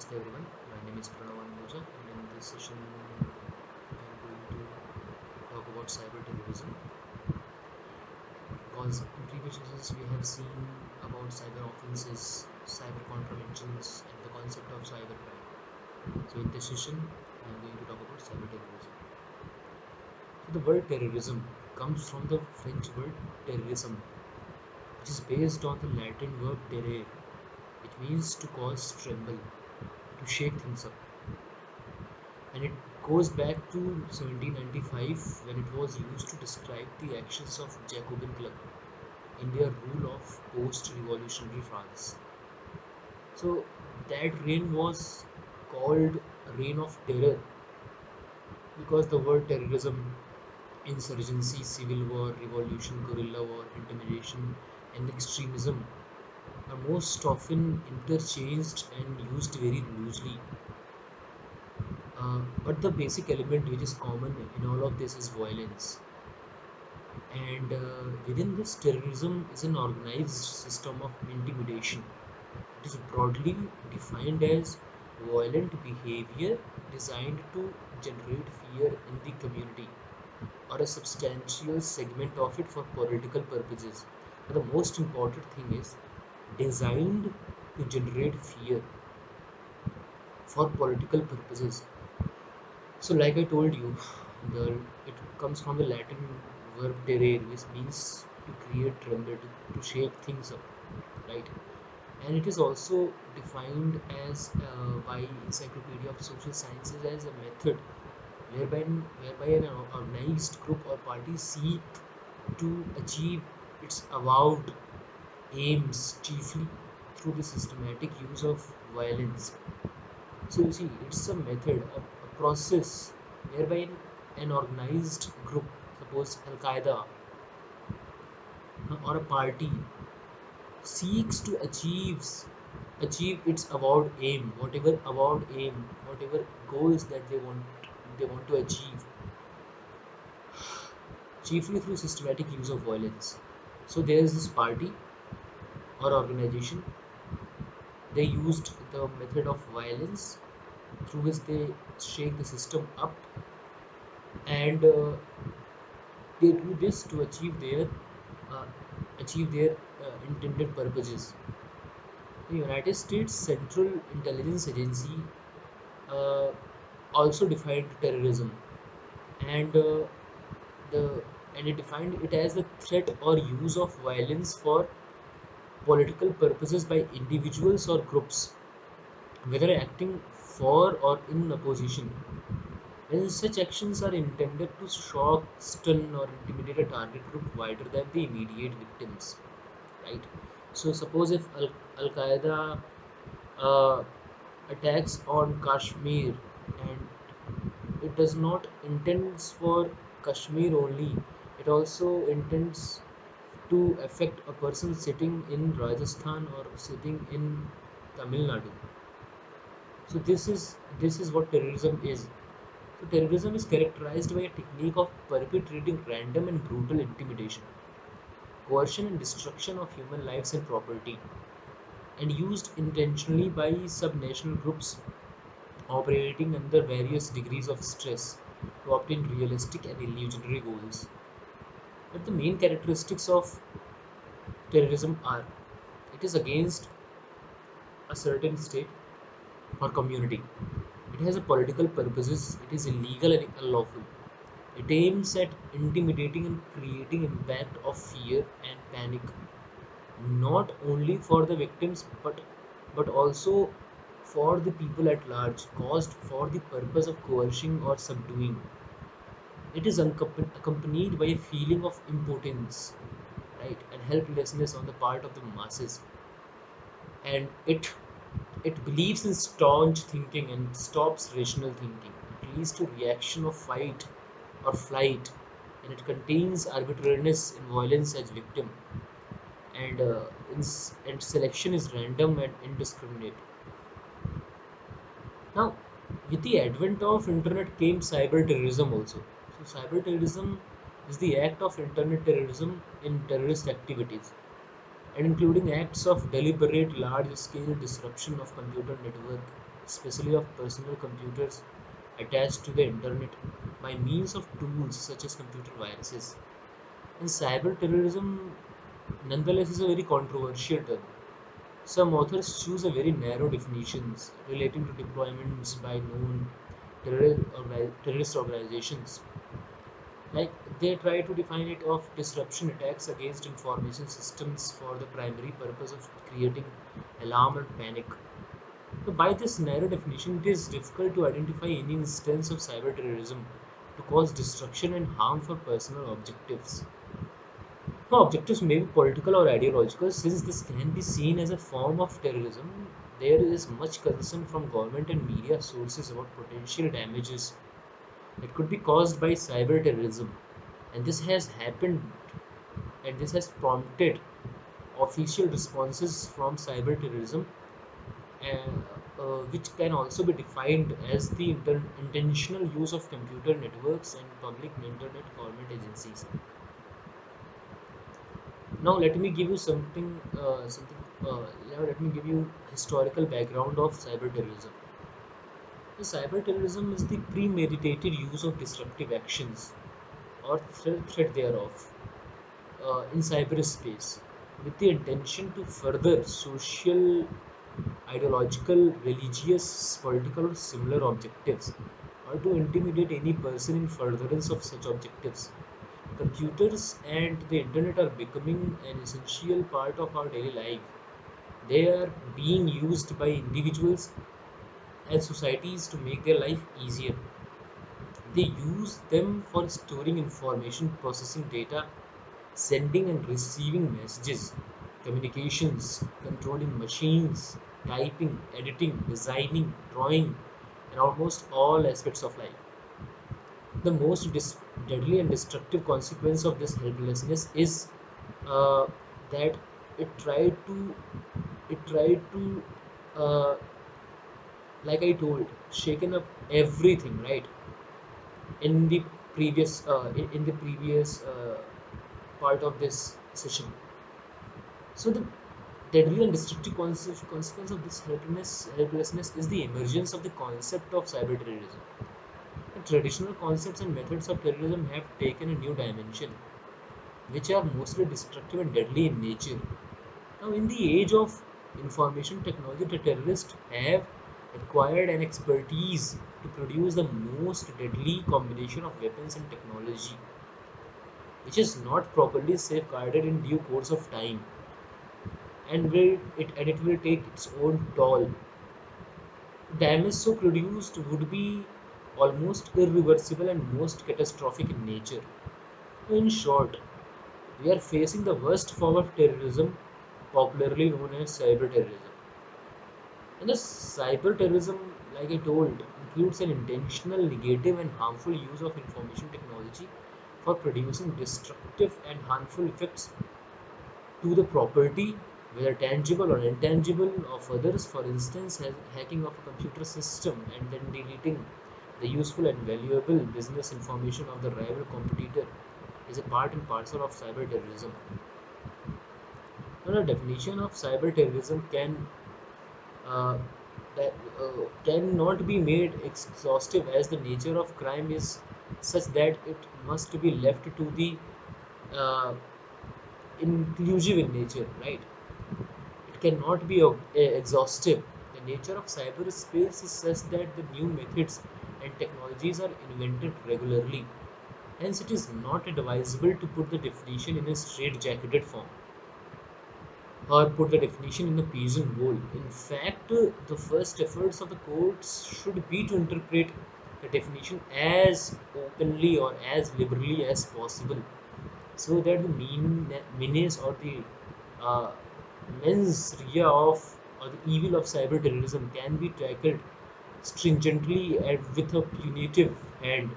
Namaste everyone, my name is Pranav Anboja and in this session I am going to talk about cyber terrorism because in previous sessions we have seen about cyber offenses, cyber contraventions and the concept of cyber crime. So in this session I am going to talk about cyber terrorism. So the word terrorism comes from the French word terrorism, which is based on the Latin verb terrere, which means to cause tremble, to shake things up, and it goes back to 1795 when it was used to describe the actions of Jacobin Club in their rule of post-revolutionary France. So that reign was called Reign of Terror because the word terrorism, insurgency, civil war, revolution, guerrilla war, intimidation, and extremism are most often interchanged and used very loosely. But the basic element which is common in all of this is violence. And within this, terrorism is an organized system of intimidation. It is broadly defined as violent behavior designed to generate fear in the community or a substantial segment of it for political purposes. But the most important thing is designed to generate fear for political purposes. So, like I told you, the it comes from the Latin verb terrere, which means to create tremble, to shake things up, right? And it is also defined as by Encyclopedia of Social Sciences as a method whereby an organized group or party seek to achieve its avowed aims chiefly through the systematic use of violence. So you see, it's a method, a process whereby an organized group, suppose Al Qaeda or a party, seeks to achieve its avowed aim, whatever goals that they want to achieve, chiefly through systematic use of violence. So there is this party or organization. They used the method of violence through which they shake the system up, and they do this to uh, achieve their intended purposes. The United States Central Intelligence Agency uh, also defined terrorism, and the and it defined it as the threat or use of violence for political purposes by individuals or groups, whether acting for or in opposition. When such actions are intended to shock, stun, or intimidate a target group wider than the immediate victims, right? So, suppose if Al Qaeda uh, attacks on Kashmir, and it does not intends for Kashmir only, it also intends to affect a person sitting in Rajasthan or sitting in Tamil Nadu. So this is what terrorism is. So terrorism is characterized by a technique of perpetrating random and brutal intimidation, coercion and destruction of human lives and property, and used intentionally by subnational groups operating under various degrees of stress to obtain realistic and illusionary goals. But the main characteristics of terrorism are: it is against a certain state or community. It has a political purposes. It is illegal and unlawful. It aims at intimidating and creating impact of fear and panic, not only for the victims but also for the people at large, caused for the purpose of coercing or subduing. It is accompanied by a feeling of impotence, right, and helplessness on the part of the masses, and it believes in staunch thinking and stops rational thinking. It leads to reaction of fight or flight, and it contains arbitrariness and violence as victim, and and selection is random and indiscriminate. Now, with the advent of internet came cyber terrorism also. So cyber terrorism is the act of internet terrorism in terrorist activities, and including acts of deliberate large scale disruption of computer network, especially of personal computers attached to the internet by means of tools such as computer viruses. And cyber terrorism, nonetheless, is a very controversial term. Some authors choose a very narrow definitions relating to deployments by known terrorist organizations. Like they try to define it of disruption attacks against information systems for the primary purpose of creating alarm and panic. So by this narrow definition, it is difficult to identify any instance of cyber terrorism to cause destruction and harm for personal objectives. No, objectives may be political or ideological. Since this can be seen as a form of terrorism, there is much concern from government and media sources about potential damages that could be caused by cyber terrorism. And this has happened, and this has prompted official responses from cyber terrorism, and, which can also be defined as the intentional use of computer networks and public internet government agencies. Now let me give you now let me give you historical background of cyber terrorism. The cyber terrorism is the premeditated use of disruptive actions or threat thereof in cyberspace with the intention to further social, ideological, religious, political, or similar objectives, or to intimidate any person in furtherance of such objectives. Computers and the internet are becoming an essential part of our daily life. They are being used by individuals and societies to make their life easier. They use them for storing information, processing data, sending and receiving messages, communications, controlling machines, typing, editing, designing, drawing, and almost all aspects of life. The most deadly and destructive consequence of this helplessness is uh, that it tried to it tried to uh, like I told, shaken up everything, right? In the in the previous part of this session. So the deadly and destructive consequence of this helplessness is the emergence of the concept of cyber terrorism. The traditional concepts and methods of terrorism have taken a new dimension, which are mostly destructive and deadly in nature. Now, in the age of information technology, the terrorists have acquired an expertise to produce the most deadly combination of weapons and technology, which is not properly safeguarded in due course of time, and it will take its own toll. Damage so produced would be almost irreversible and most catastrophic in nature. In short, we are facing the worst form of terrorism, popularly known as cyber terrorism. And the cyber terrorism, like I told, includes an intentional, negative, and harmful use of information technology for producing destructive and harmful effects to the property, whether tangible or intangible, of others. For instance, hacking of a computer system and then deleting the useful and valuable business information of the rival competitor is a part and parcel of cyber terrorism. Now, the definition of cyber terrorism uh, cannot be made exhaustive, as the nature of crime is such that it must be left to the uh, inclusive in nature, right? It cannot be exhaustive. The nature of cyberspace is such that the new methods and technologies are invented regularly. Hence, it is not advisable to put the definition in a straight-jacketed form or put the definition in a pigeonhole. In fact, the first efforts of the courts should be to interpret the definition as openly or as liberally as possible, so that the menace or the uh, mens rea of or the evil of cyber terrorism can be tackled stringently and with a punitive hand.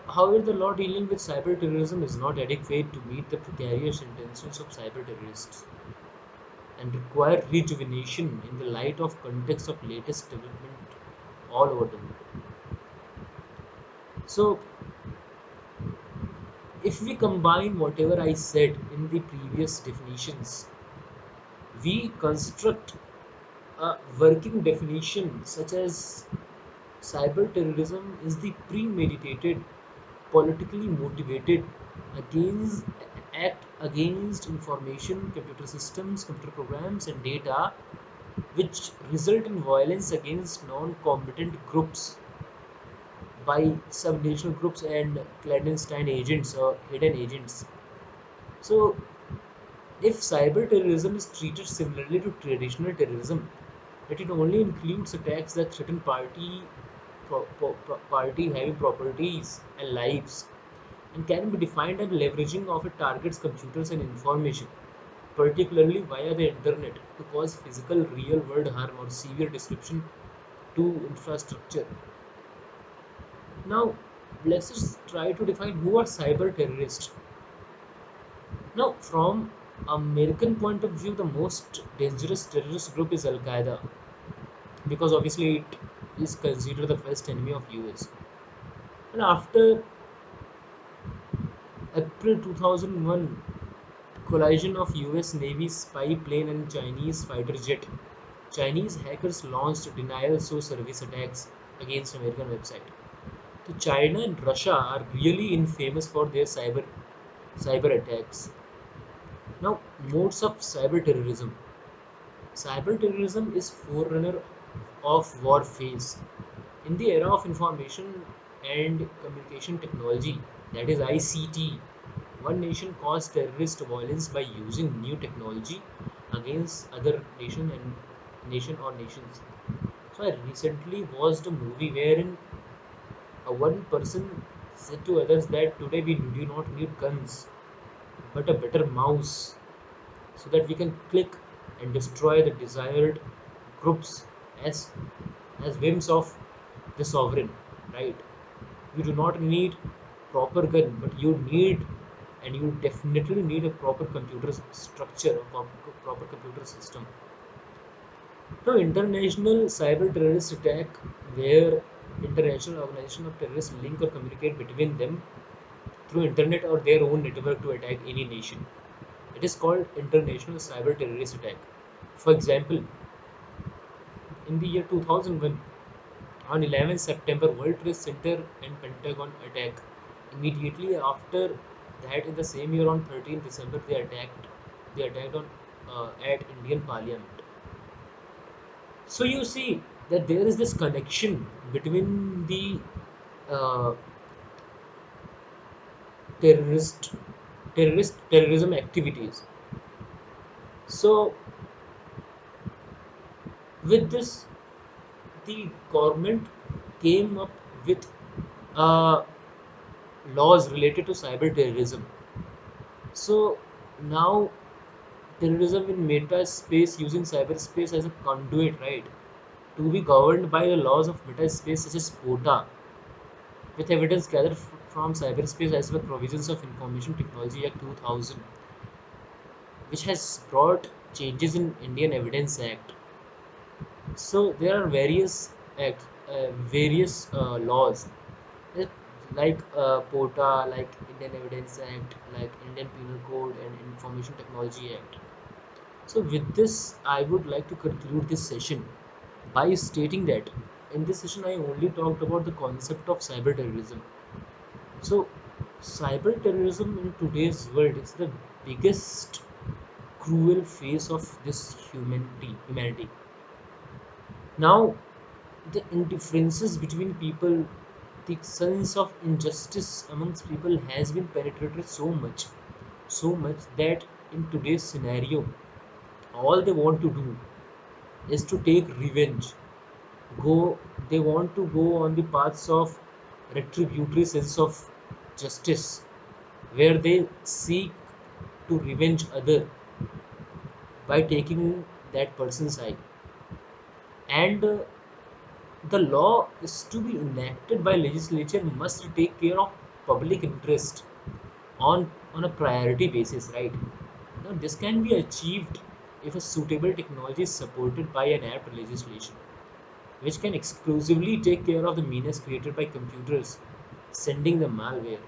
However, the law dealing with cyber terrorism is not adequate to meet the precarious intentions of cyber terrorists and require rejuvenation in the light of context of latest development all over the world. So, if we combine whatever I said in the previous definitions, we construct A working definition such as cyber terrorism is the premeditated, politically motivated against act against information, computer systems, computer programs, and data which result in violence against non-combatant groups by subnational groups and clandestine agents or hidden agents. So, if cyber terrorism is treated similarly to traditional terrorism, that it only includes attacks that threaten party having properties and lives, and can be defined as leveraging of a target's computers and information, particularly via the internet, to cause physical real world harm or severe disruption to infrastructure. Now, let's just try to define who are cyber terrorists. Now, from American point of view, the most dangerous terrorist group is Al Qaeda, because obviously it is considered the first enemy of US. And after April 2001 collision of US Navy spy plane and Chinese fighter jet, Chinese hackers launched denial of service attacks against American website. So China and Russia are really infamous for their cyber attacks. Now, modes of cyber terrorism. Cyber terrorism is forerunner of warface. In the era of information and communication technology, that is ICT, one nation caused terrorist violence by using new technology against other nation or nations. So I recently watched a movie wherein one person said to others that today we do not need guns but a better mouse, so that we can click and destroy the desired groups as whims of the sovereign, right? You do not need proper gun, but you need, and you definitely need a proper computer structure, a proper computer system. Now, international cyber terrorist attack, where international organization of terrorists link or communicate between them through internet or their own network to attack any nation. It is called international cyber terrorist attack. For example, in the year 2001, on 11 September, World Trade Center and Pentagon attack. Immediately after that, in the same year, on 13 December, they attacked on at Indian Parliament. So you see that there is this connection between the uh, terrorist terrorism activities. So with this, the government came up with uh, laws related to cyber terrorism. So now terrorism in meta space using cyberspace as a conduit, right? To be governed by the laws of meta space such as POTA, with evidence gathered from cyberspace as per provisions of Information Technology Act 2000, which has brought changes in Indian Evidence Act. So there are various laws, eh, like POTA, like Indian Evidence Act, like Indian Penal Code, and Information Technology Act. So with this, I would like to conclude this session by stating that in this session I only talked about the concept of cyber terrorism. So cyber terrorism in today's world is the biggest cruel face of this humanity. Now the indifferences between people, the sense of injustice amongst people has been penetrated so much that in today's scenario, all they want to do is to take revenge. Go, they want to go on the paths of retributory sense of justice, where they seek to revenge other by taking that person's eye. And the law is to be enacted by legislature must take care of public interest on a priority basis, right? Now this can be achieved if a suitable technology is supported by an apt legislation, which can exclusively take care of the meanness created by computers sending the malware.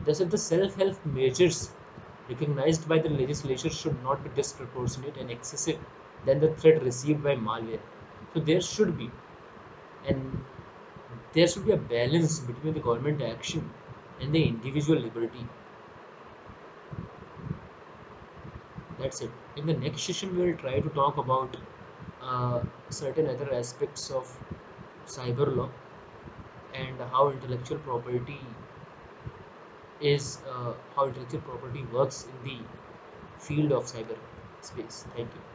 Thus, if the self-help measures recognized by the legislature should not be disproportionate and excessive, than the threat received by malware. So and there should be a balance between the government action and the individual liberty. That's it. In the next session, we will try to talk about certain other aspects of cyber law and how intellectual property works in the field of cyber space. Thank you.